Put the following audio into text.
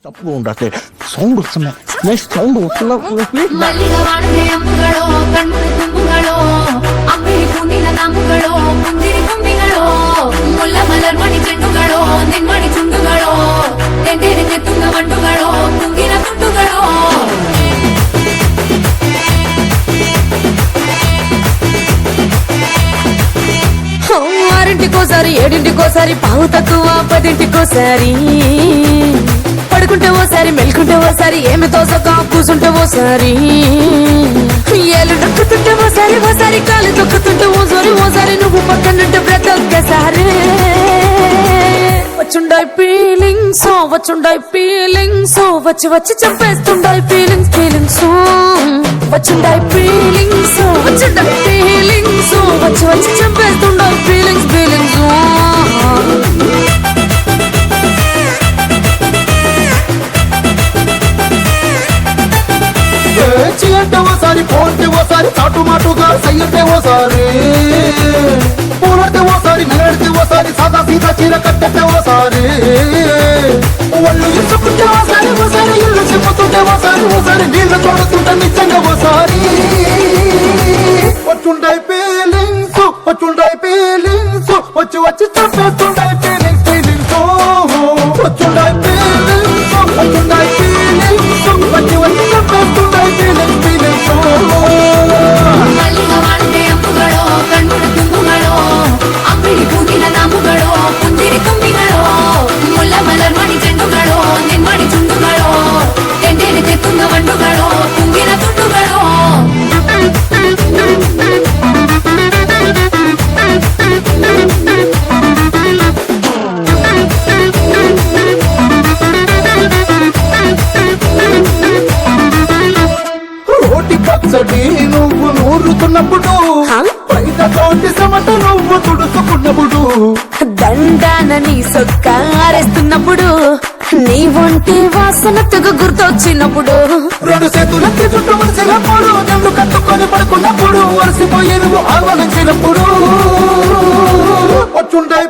తప్పుగా ఉండదు సౌండ్ వస్తున్నాయి నెక్స్ట్ సౌండ్ వస్తున్నా ఆరింటికోసారి ఏడింటికోసారి పావు తక్కువ పదింటికోసారి పడుకుంటే ఓసారి మెల్కుంటే ఓసారి ఏమి తోసక కూసుంటే ఓసారి ఏళ్ళు నొక్కుతుంటే ఓసారి ఓసారి కాలు తొక్కుతుంటే ఓసారి నువ్వు పక్కనుంటే బ్రతొక్కసారి వచ్చుండాయి ఫీలింగ్స్ వచ్చి వచ్చి చంపేస్తుండాయి ఫీలింగ్స్ వచ్చుండాయి ఫీలింగ్స్ వచ్చి వచ్చి చంపేస్తుండాయి ఫీలింగ్స్ అంటే ఓసారి పోతే ఓసారి చాటు మాటుగా సయ్యతే ఓసారి పూలడితే ఓసారి నిలడితే ఓసారి సాదా సీదా చీర కట్టతే ఓసారి ఒళ్ళు ఇసుకుంటే ఓసారి ఇల్లు చెప్పుతుంటే ఓసారి నీళ్ళు చూడుతుంటే నిజంగా ఓసారి వచ్చుండాయి ఫీలింగ్స్ వచ్చి వచ్చి చంపేస్తుండాయి ఫీలింగ్స్ వచ్చుండాయి ఫీలింగ్స్ వచ్చి వచ్చి చంపేస్తుండాయి ఫీలింగ్స్ నువ్వు నూరుతున్నప్పుడు బయట తోటి సమట నువ్వు తుడుచుకున్నప్పుడు దండాన నీ సొక్కారేస్తున్నప్పుడు నీ ఒంటి వాసన తెగ గుర్తొచ్చినప్పుడు రెండు చేతులకి చుట్టూ మనిషినప్పుడు జల్లు కట్టుకొని పడుకున్నప్పుడు వలసిపోయి నువ్వు ఆలోచించినప్పుడు వచ్చుండాయి